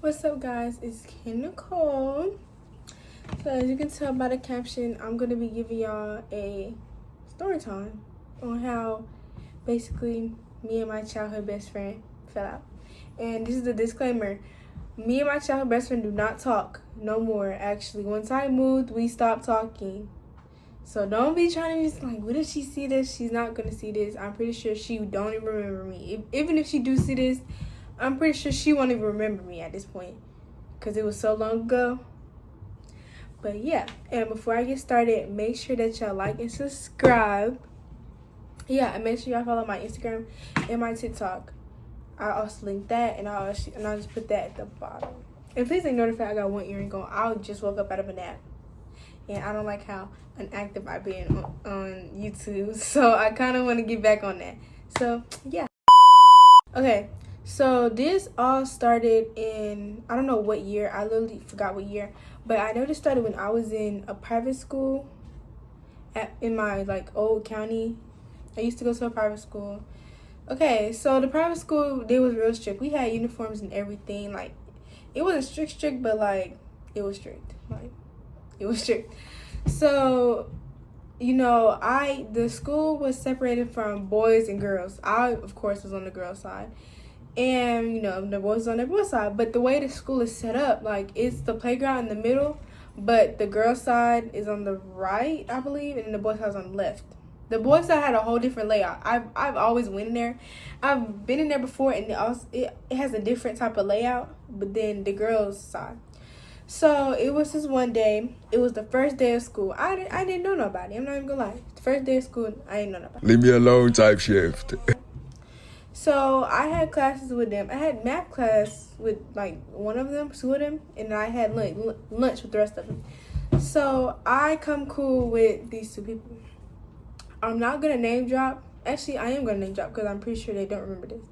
What's up, guys? It's Kim Nicole. So as you can tell by the caption, I'm gonna be giving y'all a story time on how basically me and my childhood best friend fell out. And this is the disclaimer: me and my childhood best friend do not talk no more. Actually, once I moved, we stopped talking. So don't be trying to be like, what if she see this? She's not gonna see this. I'm pretty sure she don't even remember me. Even if she do see this, I'm pretty sure she won't even remember me at this point, because it was so long ago. But yeah, and before I get started, make sure that y'all like and subscribe. Yeah, and make sure y'all follow my Instagram and my TikTok. I'll also link that, and I'll just put that at the bottom. And please ignore the fact I got one earring on. I just woke up out of a nap, and I don't like how inactive I've been on YouTube, so I kind of want to get back on that. So yeah. Okay, so this all started in, I don't know what year. I literally forgot what year, but I know this started when I was in a private school in my old county. I used to go to a private school. Okay, so the private school, they was real strict. We had uniforms and everything. Like, it wasn't strict, but it was strict. It was strict. So, the school was separated from boys and girls. I, of course, was on the girls' side. And, the boys on the boys' side. But the way the school is set up, it's the playground in the middle, but the girls' side is on the right, I believe, and the boys' side is on the left. The boys' side had a whole different layout. I've always went in there. I've been in there before, and it has a different type of layout, but then the girls' side. So it was this one day. It was the first day of school. I didn't know nobody. I'm not even gonna lie. The first day of school, I didn't know nobody. Leave me alone type shift. So I had classes with them. I had math class with one of them, two of them, and I had lunch with the rest of them. So I come cool with these two people. I'm not gonna name drop. Actually, I am gonna name drop because I'm pretty sure they don't remember this.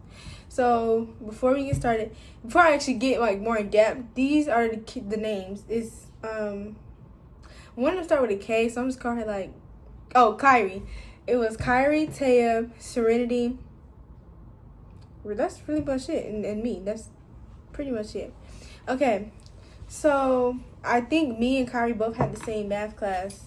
So before we get started, before I actually get more in depth, these are the names. It's one of them start with a K, so I'm just calling her Kyrie. It was Kyrie, Taya, Serenity. That's really much it, and me. That's pretty much it. Okay, so I think me and Kyrie both had the same math class.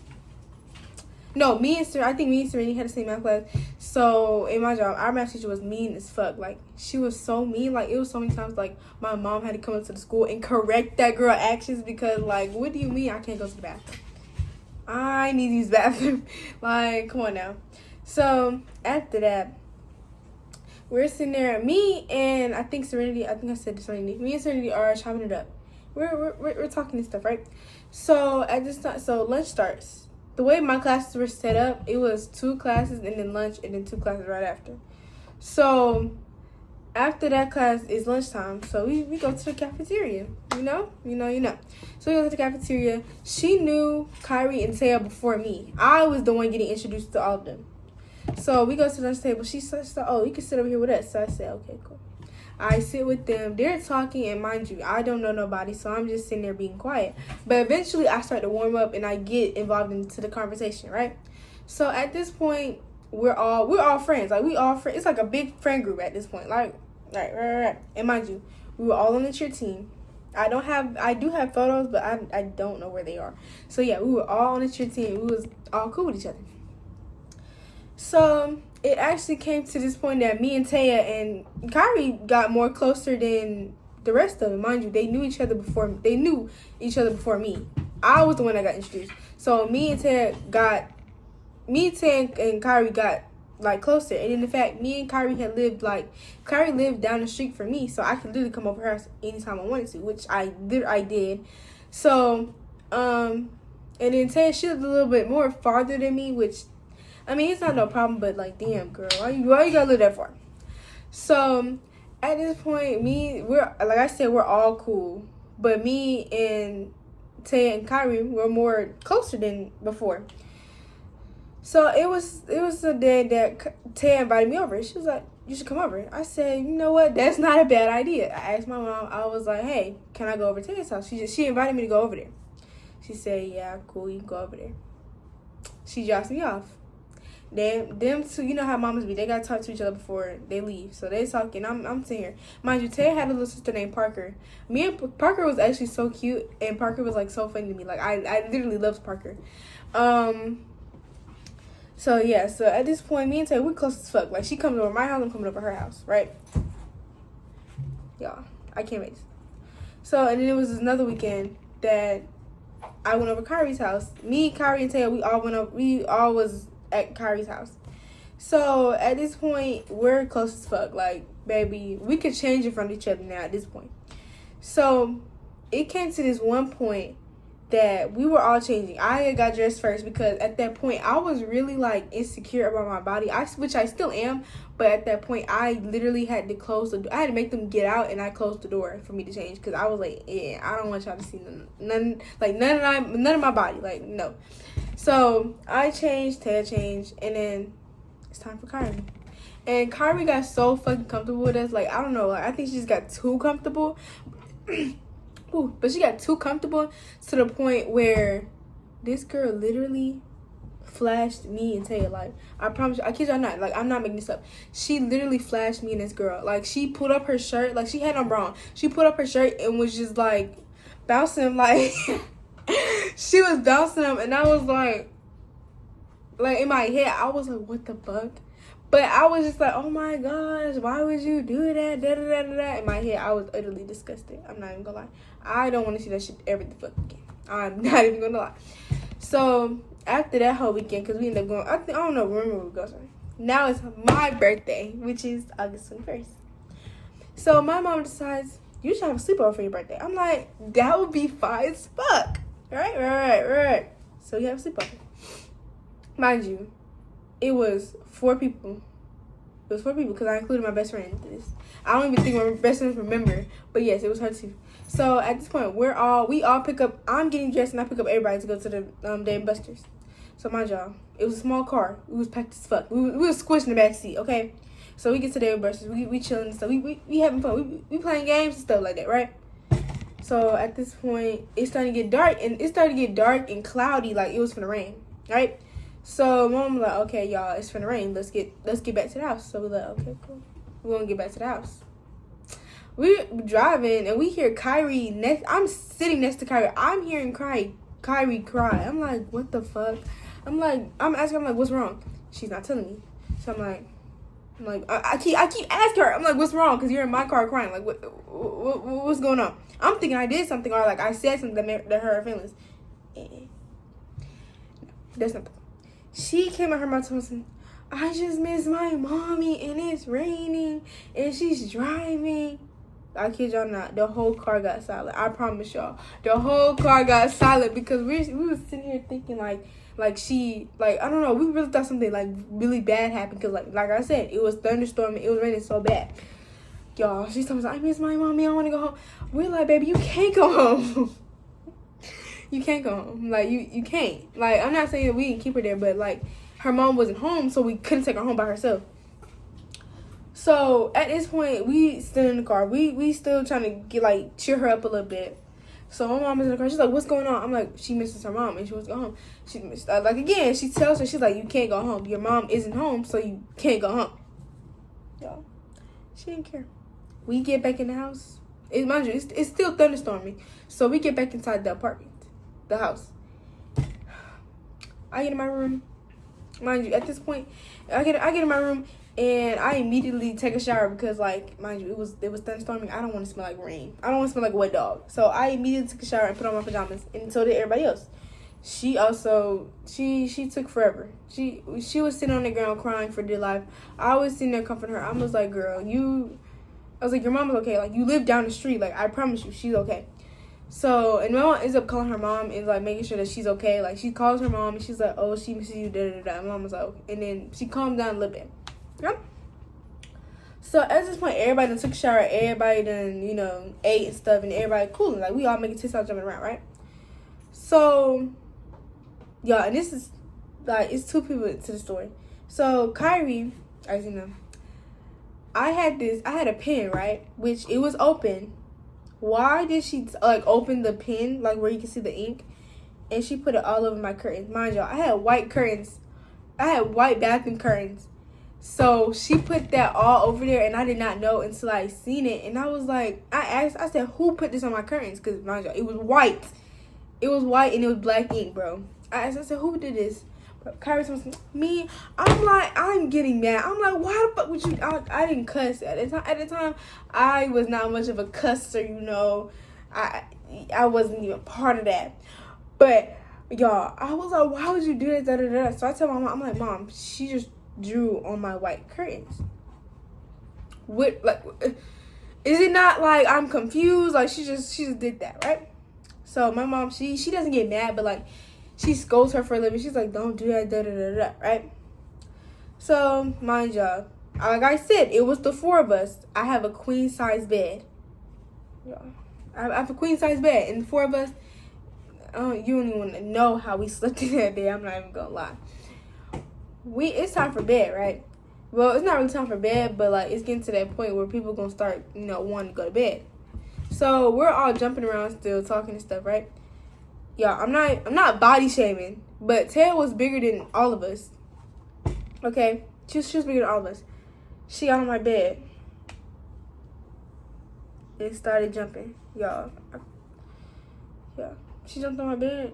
No, I think me and Serenity had the same math class. So in my job, our math teacher was mean as fuck. She was so mean. It was so many times my mom had to come into the school and correct that girl actions because what do you mean I can't go to the bathroom? I need to use the bathroom. Come on now. So after that, we're sitting there. Me and I think Serenity. I think I said Serenity. Me and Serenity are chopping it up. We're talking and stuff, right? So at this time, lunch starts. The way my classes were set up, it was 2 classes and then lunch and then 2 classes right after. So after that class is lunchtime. So we go to the cafeteria. You know. So we go to the cafeteria. She knew Kyrie and Taya before me. I was the one getting introduced to all of them. So we go to the lunch table. She said, oh, you can sit over here with us. So I said, okay, cool. I sit with them. They're talking, and mind you, I don't know nobody, so I'm just sitting there being quiet. But eventually, I start to warm up, and I get involved into the conversation, right? So at this point, we're all friends. We all friends. It's like a big friend group at this point. Right. And mind you, we were all on the cheer team. I do have photos, but I don't know where they are. So yeah, we were all on the cheer team. We was all cool with each other. So it actually came to this point that me and Taya and Kyrie got more closer than the rest of them. Mind you, they knew each other before me. I was the one that got introduced. So me and Kyrie got closer. And in the fact, me and Kyrie had lived Kyrie lived down the street from me, so I could literally come over her house anytime I wanted to, which I did. So and then Taya, she lived a little bit more farther than me, which it's not no problem, but damn girl, why you gotta live that far? So at this point, we're all cool, but me and Taya and Kyrie were more closer than before. So it was the day that Taya invited me over. She was like, you should come over. I said, you know what, that's not a bad idea. I asked my mom, I was like, hey, can I go over to Taya's house? She invited me to go over there. She said, yeah, cool, you can go over there. She drops me off. Them two, you know how mamas be. They gotta talk to each other before they leave. So they talking. I'm sitting here. Mind you, Tay had a little sister named Parker. Me and Parker was actually so cute, and Parker was like so funny to me. Like I literally loved Parker. So yeah. So at this point, me and Tay, we close as fuck. Like she comes over my house, I'm coming over her house, right? Y'all, I can't wait. So and then it was another weekend that I went over Kyrie's house. Me, Kyrie, and Tay, we all was at Kyrie's house. So at this point, we're close as fuck. Like, baby, we could change in front of each other now at this point. So it came to this one point that we were all changing. I got dressed first because at that point I was really like insecure about my body. Which I still am, but at that point I literally had to close the door. I had to make them get out, and I closed the door for me to change because I was like, yeah, I don't want y'all to see none of my body. Like, no. So I changed, Taya changed, and then it's time for Kyrie. And Kyrie got so fucking comfortable with us. Like, I don't know. Like, I think she just got too comfortable. Ooh, but she got too comfortable to the point where this girl literally flashed me and Taya. Like, I promise you, I kid y'all not. Like, I'm not making this up. She literally flashed me and this girl. Like, she put up her shirt. Like, she had on bra. She put up her shirt and was just, like, bouncing him. Like, she was bouncing him. And I was like, in my head, I was like, what the fuck? But I was just like, oh my gosh, why would you do that? Da, da, da, da, da. In my head, I was utterly disgusted. I'm not even gonna lie. I don't want to see that shit ever the fuck again. I'm not even gonna lie. So after that whole weekend, because we ended up going, I don't know, remember where we go. Sorry. Now it's my birthday, which is August 21st. So my mom decides, you should have a sleepover for your birthday. I'm like, that would be fine as fuck. Right. So we have a sleepover. Mind you, it was 4 people. It was 4 people because I included my best friend into this. I don't even think my best friends remember, but yes, it was her too. So at this point, we all pick up. I'm getting dressed and I pick up everybody to go to the Dave & Buster's. So mind y'all, it was a small car. We was packed as fuck. We was squished in the back seat. Okay, so we get to Dave & Buster's. We chilling and stuff. We having fun. We playing games and stuff like that, right? So at this point, it's starting to get dark and cloudy, like it was gonna rain, right? So mom was like, okay, y'all, it's finna rain. Let's get back to the house. So we're like, okay, cool. We're gonna get back to the house. We're driving and we hear Kyrie I'm sitting next to Kyrie. I'm hearing Kyrie cry. I'm like, what the fuck? I'm asking, what's wrong? She's not telling me. So I'm like, I keep asking her. I'm like, what's wrong? Because you're in my car crying. Like, what's going on? I'm thinking I did something or like I said something that hurt her feelings. That's not the point. She came out her mouth and said, I just miss my mommy and it's raining and she's driving. I kid y'all not. The whole car got silent. I promise y'all. The whole car got silent because we was sitting here thinking like I don't know. We really thought something like really bad happened because like I said, it was thunderstorming. It was raining so bad. Y'all, she's telling us, I miss my mommy. I want to go home. We're like, baby, you can't go home. You can't go home. Like, you can't. Like, I'm not saying that we didn't keep her there, but, like, her mom wasn't home, so we couldn't take her home by herself. So, at this point, we still in the car. We still trying to get, like, cheer her up a little bit. So, my mom is in the car. She's like, what's going on? I'm like, she misses her mom, and she wants to go home. She again, she tells her, she's like, you can't go home. Your mom isn't home, so you can't go home. Y'all, she didn't care. We get back in the house. Mind you, it's still thunderstorming. So, we get back inside the apartment. The house. I get in my room. Mind you, at this point, I get in my room and I immediately take a shower because, like, mind you, it was thunderstorming. I don't want to smell like rain. I don't want to smell like a wet dog. So I immediately took a shower and put on my pajamas, and so did everybody else. She also she took forever. She was sitting on the ground crying for dear life. I was sitting there comforting her. I was like, girl, I was like, your mom is okay. Like, you live down the street. Like, I promise you, she's okay. So, and my mom ends up calling her mom and, like, making sure that she's okay. Like, she calls her mom and she's like, oh, she misses you, da-da-da. And mom was like, okay. And then she calmed down a little bit. Yep. So, at this point, everybody done took a shower. Everybody done, ate and stuff. And everybody cooling. Like, we all making TikTok jumping around, right? So, y'all, and this is, like, it's 2 people to the story. So, Kyrie, as you know, I had a pen, right? Which, it was open. Why did she, open the pen, like, where you can see the ink? And she put it all over my curtains. Mind y'all, I had white curtains I had white bathroom curtains. So she put that all over there, and I did not know until I seen it. And I was like, I said, who put this on my curtains? Because mind you, it was white. It was white and it was black ink, bro. I said, who did this? Kyrie was me. I'm like, I'm getting mad. I'm like, why the fuck would you? I didn't cuss at the time. At the time, I was not much of a cusser, you know. I wasn't even part of that. But y'all, I was like, why would you do that? Da, da, da. So I tell my mom, I'm like, Mom, she just drew on my white curtains. What, like, is it not like I'm confused? Like she just did that, right? So my mom, she doesn't get mad, but like she scolds her for a living. She's like, don't do that, da da da da, right? So mind y'all, like I said, it was the four of us. I have a queen size bed. Yeah, I have a queen size bed, and the four of us. You don't even want to know how we slept in that bed. I'm not even gonna lie. It's time for bed, right? Well, it's not really time for bed, but like it's getting to that point where people gonna start, wanting to go to bed. So we're all jumping around still, talking and stuff, right? Yeah, I'm not body shaming, but Taylor was bigger than all of us. Okay, she was bigger than all of us. She got on my bed and started jumping, y'all. Yeah, she jumped on my bed.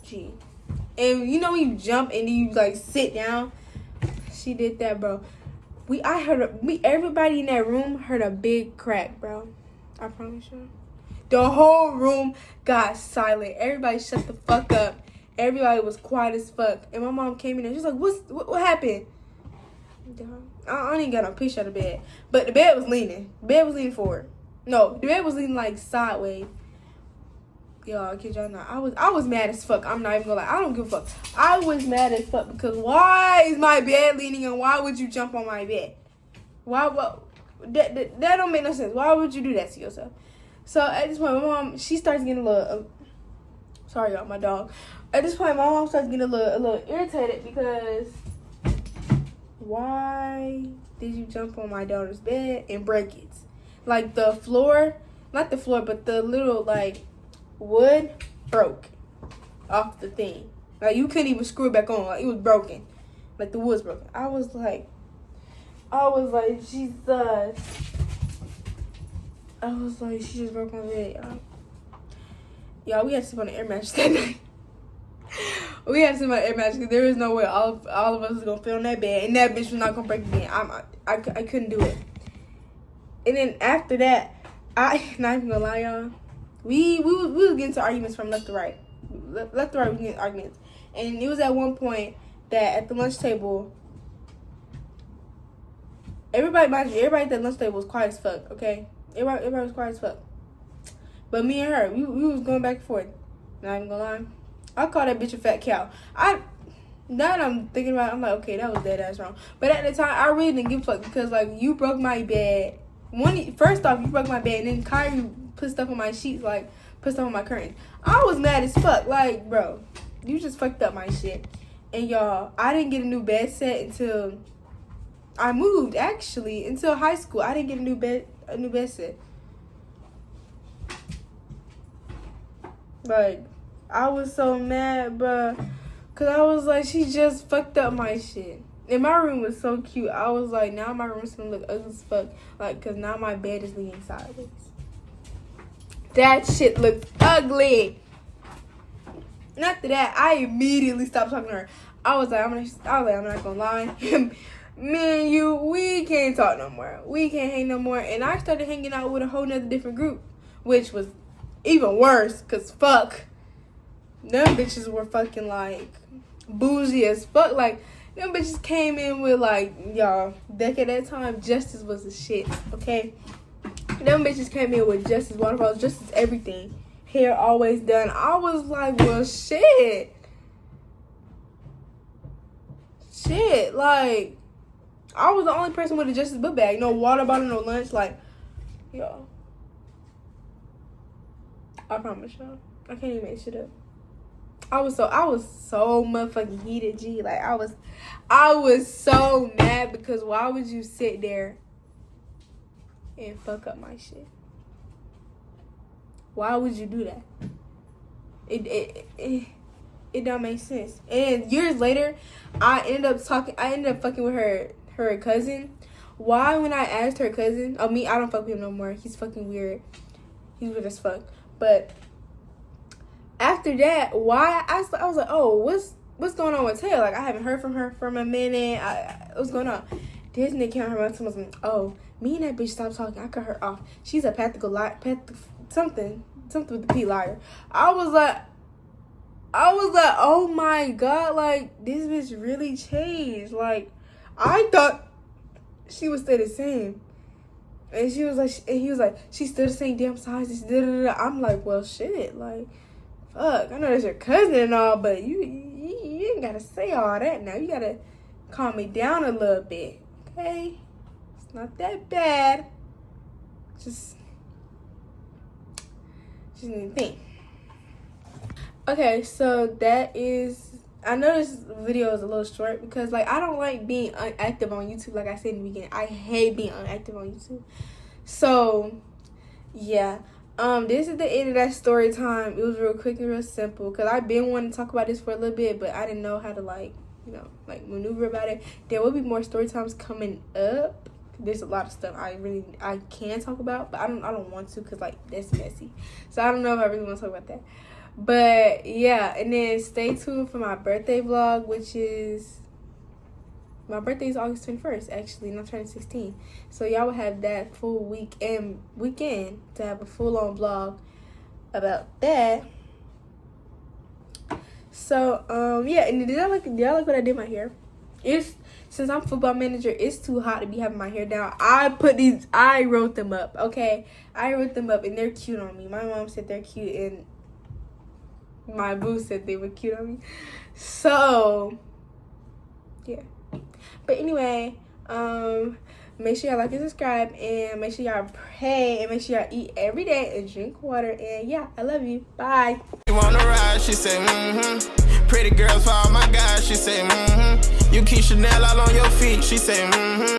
Gee, and when you jump and then you like sit down. She did that, bro. Everybody in that room heard a big crack, bro. I promise you. The whole room got silent. Everybody shut the fuck up. Everybody was quiet as fuck. And my mom came in and she's like, what happened? I don't even got no picture of the bed. But the bed was leaning. The bed was leaning forward. No, the bed was leaning like sideways. Y'all, kid y'all not. I was mad as fuck. I'm not even gonna lie. I don't give a fuck. I was mad as fuck because why is my bed leaning and why would you jump on my bed? Why? That don't make no sense. Why would you do that to yourself? So at this point, my mom, she starts getting a little. Sorry, y'all, my dog. At this point, my mom starts getting a little irritated because why did you jump on my daughter's bed and break it? Like the floor, not the floor, but the little like wood broke off the thing. Like you couldn't even screw it back on. Like it was broken. Like the wood's broken. I was like, Jesus. I was like, she just broke my bed, y'all. We had to sleep on the air mattress that night. We had to sleep on the air mattress because there was no way all of us was gonna fit on that bed, and that bitch was not gonna break again. I couldn't do it. And then after that, not even gonna lie, y'all. We was getting into arguments from left to right. Left to right, we getting arguments. And it was at one point that at the lunch table, everybody at the lunch table was quiet as fuck, okay? Everybody was quiet as fuck. But me and her, we was going back and forth. Not even gonna lie. I call that bitch a fat cow. Now that I'm thinking about it, I'm like, okay, that was dead ass wrong. But at the time, I really didn't give a fuck because, like, you broke my bed. First off, you broke my bed, and then Kyrie put stuff on my sheets, like, put stuff on my curtains. I was mad as fuck. Like, bro, you just fucked up my shit. And, y'all, I didn't get a new bed set until I moved, actually. Until high school. I didn't get a new bed set. Like, I was so mad, bro. Because I was like, she just fucked up my shit. And my room was so cute. I was like, now my room's gonna look ugly as fuck. Like, because now my bed is leaning sideways. That shit looked ugly. And after that, I immediately stopped talking to her. I was like, I'm not gonna lie. Me and you, we can't talk no more. We can't hang no more. And I started hanging out with a whole nother different group. Which was even worse. Because fuck. Them bitches were fucking like bougie as fuck. Like, them bitches came in with like, y'all, back at that time, Justice was the shit, okay? Them bitches came in with Justice waterfalls, Justice everything. Hair always done. I was like, well, shit. Shit, like, I was the only person with a Justice book bag. No water bottle, no lunch. Like, y'all. I promise y'all. I can't even make shit up. I was so motherfucking heated, G. Like, I was so mad because why would you sit there and fuck up my shit? Why would you do that? It don't make sense. And years later, I ended up fucking with her cousin. Why, when I asked her cousin, I don't fuck with him no more. He's fucking weird. He's weird as fuck. But after that, why I was like, oh, what's going on with Taylor? Like, I haven't heard from her for a minute. What's going on? This nigga came on her mouth and was like, oh, me and that bitch stopped talking. I cut her off. She's a pathical liar, something with the P liar. I was like, oh my god, like, this bitch really changed. Like, I thought she would stay the same. And he was like, she's still the same damn size. I'm like, well, shit, like, fuck. I know that's your cousin and all, but you ain't gotta say all that now. You gotta calm me down a little bit, okay? It's not that bad. Just need to think. Okay, so that is, I know this video is a little short because, like, I don't like being unactive on YouTube. Like I said in the beginning, I hate being unactive on YouTube. So, yeah. This is the end of that story time. It was real quick and real simple because I've been wanting to talk about this for a little bit, but I didn't know how to, like, maneuver about it. There will be more story times coming up. There's a lot of stuff I can talk about, but I don't want to because, like, that's messy. So I don't know if I really want to talk about that. But yeah, and then stay tuned for my birthday vlog, which is, my birthday is August 21st, actually, and I'm turning 16. So y'all will have that full weekend to have a full-on vlog about that. So yeah, and did y'all like what I did my hair? Since I'm football manager, it's too hot to be having my hair down. I wrote them up, okay? I wrote them up, and they're cute on me. My mom said they're cute, and my boo said they were cute on me. So, yeah. But anyway, make sure y'all like and subscribe, and make sure y'all pray, and make sure y'all eat every day and drink water. And yeah, I love you. Bye. You wanna ride? She said, Pretty girls for all my guys. She said, You keep Chanel all on your feet. She said,